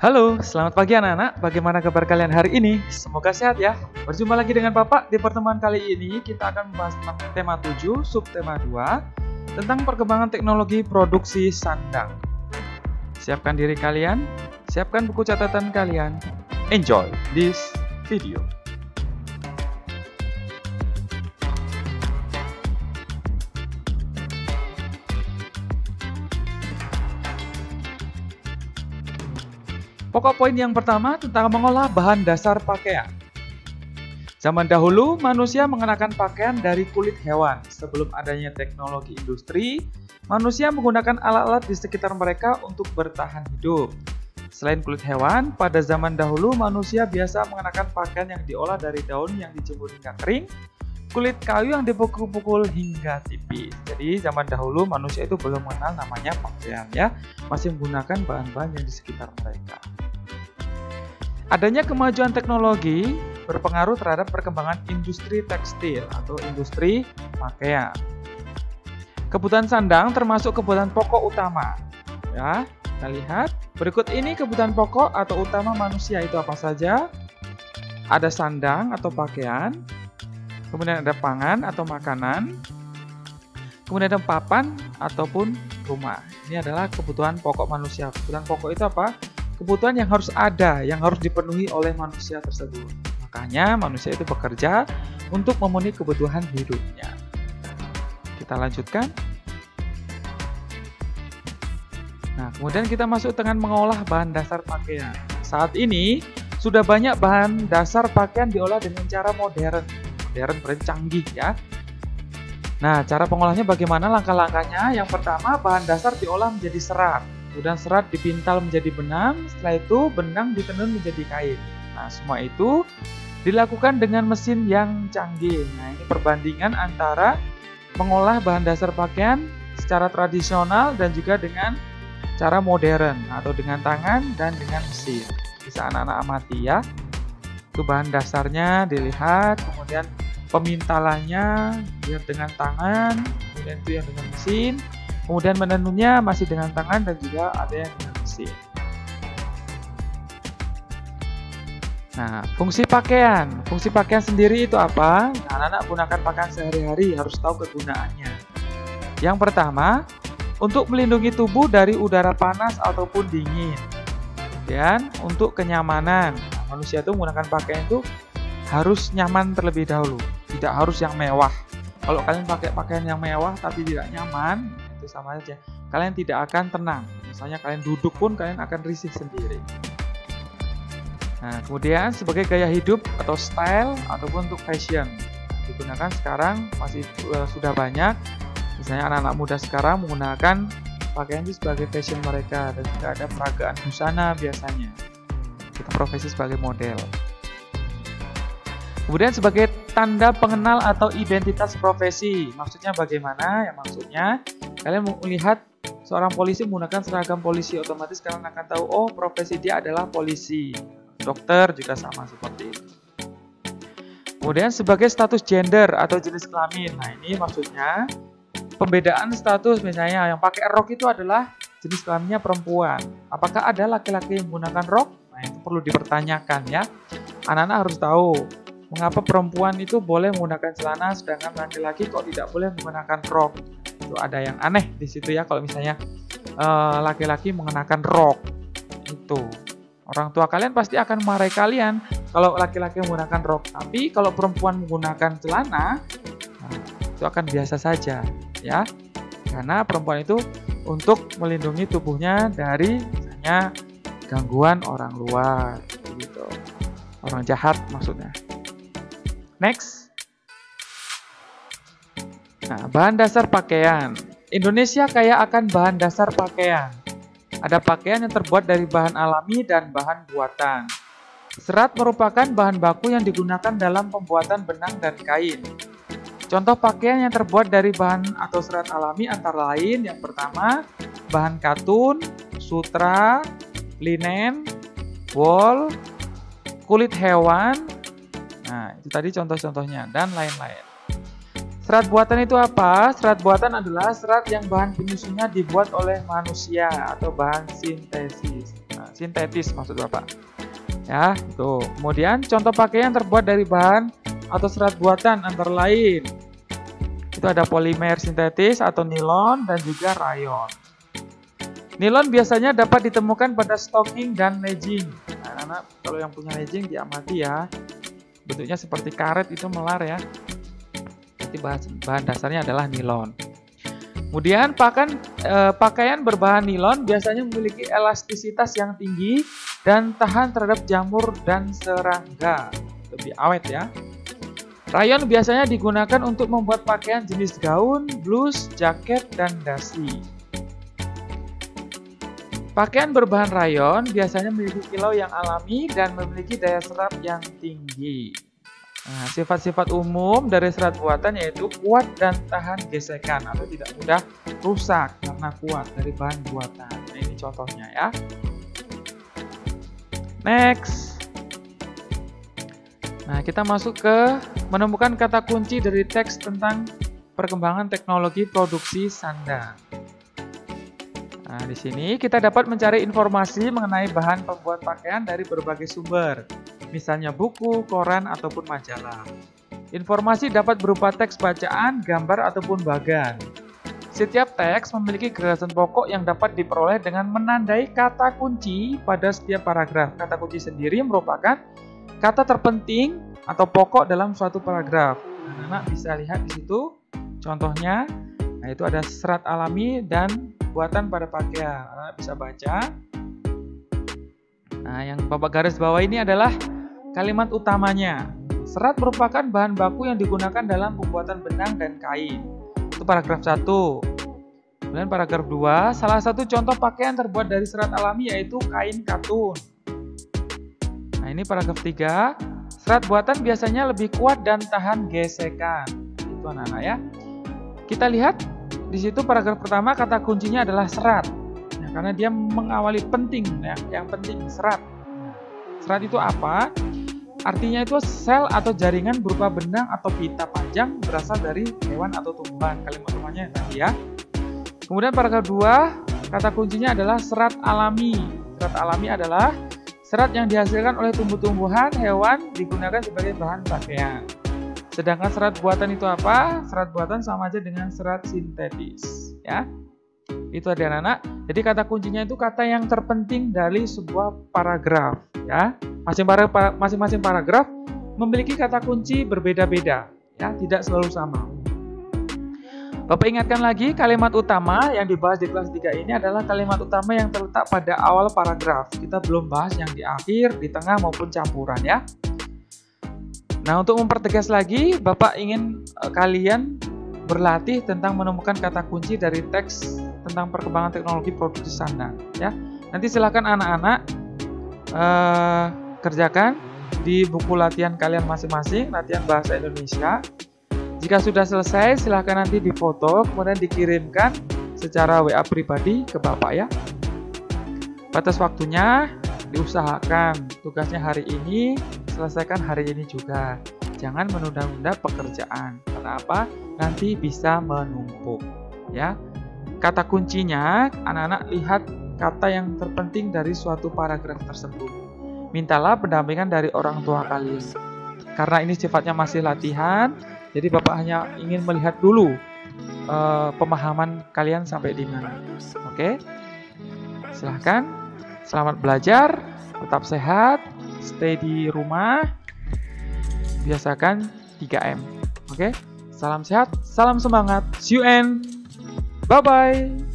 Halo, selamat pagi anak-anak. Bagaimana kabar kalian hari ini? Semoga sehat ya. Berjumpa lagi dengan Bapak. Di pertemuan kali ini kita akan membahas tema 7, subtema 2 tentang perkembangan teknologi produksi sandang. Siapkan diri kalian, siapkan buku catatan kalian. Enjoy this video. Pokok poin yang pertama tentang mengolah bahan dasar pakaian. Zaman dahulu, manusia mengenakan pakaian dari kulit hewan. Sebelum adanya teknologi industri, manusia menggunakan alat-alat di sekitar mereka untuk bertahan hidup. Selain kulit hewan, pada zaman dahulu manusia biasa mengenakan pakaian yang diolah dari daun yang dijemur hingga kering, kulit kayu yang dipukul-pukul hingga tipis. Jadi zaman dahulu manusia itu belum mengenal namanya pakaian ya, masih menggunakan bahan-bahan yang di sekitar mereka. Adanya kemajuan teknologi berpengaruh terhadap perkembangan industri tekstil atau industri pakaian. Kebutuhan sandang termasuk kebutuhan pokok utama. Ya, kita lihat berikut ini kebutuhan pokok atau utama manusia itu apa saja? Ada sandang atau pakaian, kemudian ada pangan atau makanan, kemudian ada papan ataupun rumah. Ini adalah kebutuhan pokok manusia. Kebutuhan pokok itu apa? Kebutuhan yang harus ada, yang harus dipenuhi oleh manusia tersebut. Makanya manusia itu bekerja untuk memenuhi kebutuhan hidupnya. Kita lanjutkan. Nah, kemudian kita masuk dengan mengolah bahan dasar pakaian. Saat ini sudah banyak bahan dasar pakaian diolah dengan cara modern canggih ya. Nah, cara pengolahnya bagaimana? Langkah-langkahnya. Yang pertama, bahan dasar diolah menjadi serat. Kemudian serat dipintal menjadi benang, setelah itu benang ditenun menjadi kain. Nah, semua itu dilakukan dengan mesin yang canggih. Nah, ini perbandingan antara mengolah bahan dasar pakaian secara tradisional dan juga dengan cara modern atau dengan tangan dan dengan mesin. Bisa anak-anak amati ya. Itu bahan dasarnya dilihat, kemudian pemintalannya lihat dengan tangan, kemudian itu yang dengan mesin. Kemudian menenunnya masih dengan tangan dan juga ada yang dengan mesin. Nah, fungsi pakaian. Fungsi pakaian sendiri itu apa? Nah, anak-anak gunakan pakaian sehari-hari harus tahu kegunaannya. Yang pertama, untuk melindungi tubuh dari udara panas ataupun dingin. Dan untuk kenyamanan. Nah, manusia itu menggunakan pakaian itu harus nyaman terlebih dahulu. Tidak harus yang mewah. Kalau kalian pakai pakaian yang mewah tapi tidak nyaman, itu sama saja. Kalian tidak akan tenang. Misalnya kalian duduk pun kalian akan risih sendiri. Nah, kemudian sebagai gaya hidup atau style ataupun untuk fashion. Digunakan sekarang masih sudah banyak. Misalnya anak-anak muda sekarang menggunakan pakaian itu sebagai fashion mereka dan juga ada peragaan busana biasanya. Kita profesi sebagai model. Kemudian sebagai tanda pengenal atau identitas profesi. Maksudnya bagaimana? Ya maksudnya kalian melihat seorang polisi menggunakan seragam polisi, otomatis kalian akan tahu, oh profesi dia adalah polisi. Dokter juga sama seperti itu. Kemudian sebagai status gender atau jenis kelamin. Nah, ini maksudnya pembedaan status, misalnya yang pakai rok itu adalah jenis kelaminnya perempuan. Apakah ada laki-laki yang menggunakan rok? Nah, itu perlu dipertanyakan ya. Anak-anak harus tahu mengapa perempuan itu boleh menggunakan celana sedangkan laki-laki kok tidak boleh menggunakan rok. Itu ada yang aneh di situ ya kalau misalnya laki-laki mengenakan rok. Itu orang tua kalian pasti akan memarahi kalian kalau laki-laki menggunakan rok. Tapi kalau perempuan menggunakan celana, nah, itu akan biasa saja ya. Karena perempuan itu untuk melindungi tubuhnya dari misalnya gangguan orang luar gitu. Orang jahat maksudnya. Next. Nah, bahan dasar pakaian. Indonesia kaya akan bahan dasar pakaian. Ada pakaian yang terbuat dari bahan alami dan bahan buatan. Serat merupakan bahan baku yang digunakan dalam pembuatan benang dan kain. Contoh pakaian yang terbuat dari bahan atau serat alami antara lain yang pertama, bahan katun, sutra, linen, wol, kulit hewan. Nah, itu tadi contoh-contohnya dan lain-lain. Serat buatan itu apa? Serat buatan adalah serat yang bahan penyusunnya dibuat oleh manusia atau bahan sintesis. Nah, sintetis maksud Bapak. Ya, itu. Kemudian contoh pakaian terbuat dari bahan atau serat buatan antara lain itu ada polimer sintetis atau nilon dan juga rayon. Nilon biasanya dapat ditemukan pada stocking dan legging. Nah, anak kalau yang punya legging diamati ya. Bentuknya seperti karet itu melar ya. Jadi bahan dasarnya adalah nilon. Kemudian pakaian berbahan nilon biasanya memiliki elastisitas yang tinggi dan tahan terhadap jamur dan serangga. Lebih awet ya. Rayon biasanya digunakan untuk membuat pakaian jenis gaun, blus, jaket, dan dasi. Pakaian berbahan rayon biasanya memiliki kilau yang alami dan memiliki daya serap yang tinggi. Nah, sifat-sifat umum dari serat buatan yaitu kuat dan tahan gesekan atau tidak mudah rusak karena kuat dari bahan buatan. Nah, ini contohnya ya. Next. Nah, kita masuk ke menemukan kata kunci dari teks tentang perkembangan teknologi produksi sandang. Nah, di sini kita dapat mencari informasi mengenai bahan pembuat pakaian dari berbagai sumber, misalnya buku, koran, ataupun majalah. Informasi dapat berupa teks bacaan, gambar, ataupun bagan. Setiap teks memiliki gagasan pokok yang dapat diperoleh dengan menandai kata kunci pada setiap paragraf. Kata kunci sendiri merupakan kata terpenting atau pokok dalam suatu paragraf. Anak-anak bisa lihat di situ contohnya. Nah, itu ada serat alami dan buatan pada pakaian. Anak-anak bisa baca. Nah, yang Bapak garis bawah ini adalah kalimat utamanya. Serat merupakan bahan baku yang digunakan dalam pembuatan benang dan kain. Itu paragraf 1. Kemudian paragraf 2, salah satu contoh pakaian terbuat dari serat alami yaitu kain katun. Nah, ini paragraf 3. Serat buatan biasanya lebih kuat dan tahan gesekan. Itu anak-anak ya. Kita lihat di situ paragraf pertama kata kuncinya adalah serat. Nah, karena dia mengawali penting ya, yang penting serat. Serat itu apa? Artinya itu sel atau jaringan berupa benang atau pita panjang berasal dari hewan atau tumbuhan. Kalimat utamanya tadi ya. Kemudian paragraf 2, kata kuncinya adalah serat alami. Serat alami adalah serat yang dihasilkan oleh tumbuh-tumbuhan, hewan digunakan sebagai bahan pakaian. Sedangkan serat buatan itu apa? Serat buatan sama aja dengan serat sintetis, ya. Itu ada anak-anak. Jadi kata kuncinya itu kata yang terpenting dari sebuah paragraf, ya. Masing-masing paragraf memiliki kata kunci berbeda-beda, ya, tidak selalu sama. Bapak ingatkan lagi, kalimat utama yang dibahas di kelas 3 ini adalah kalimat utama yang terletak pada awal paragraf. Kita belum bahas yang di akhir, di tengah maupun campuran ya. Nah, untuk mempertegas lagi, Bapak ingin kalian berlatih tentang menemukan kata kunci dari teks tentang perkembangan teknologi produksi sandang ya. Nanti silakan anak-anak kerjakan di buku latihan kalian masing-masing, latihan bahasa Indonesia. Jika sudah selesai, silahkan nanti difoto, kemudian dikirimkan secara WA pribadi ke Bapak ya. Batas waktunya diusahakan, tugasnya hari ini, selesaikan hari ini juga. Jangan menunda-nunda pekerjaan. Karena apa? Nanti bisa menumpuk. Ya. Kata kuncinya, anak-anak lihat kata yang terpenting dari suatu paragraf tersebut. Mintalah pendampingan dari orang tua kalian. Karena ini sifatnya masih latihan, jadi Bapak hanya ingin melihat dulu pemahaman kalian sampai di mana. Oke? Silahkan. Selamat belajar. Tetap sehat. Stay di rumah. Biasakan 3M. Oke? Salam sehat. Salam semangat. See you and bye-bye.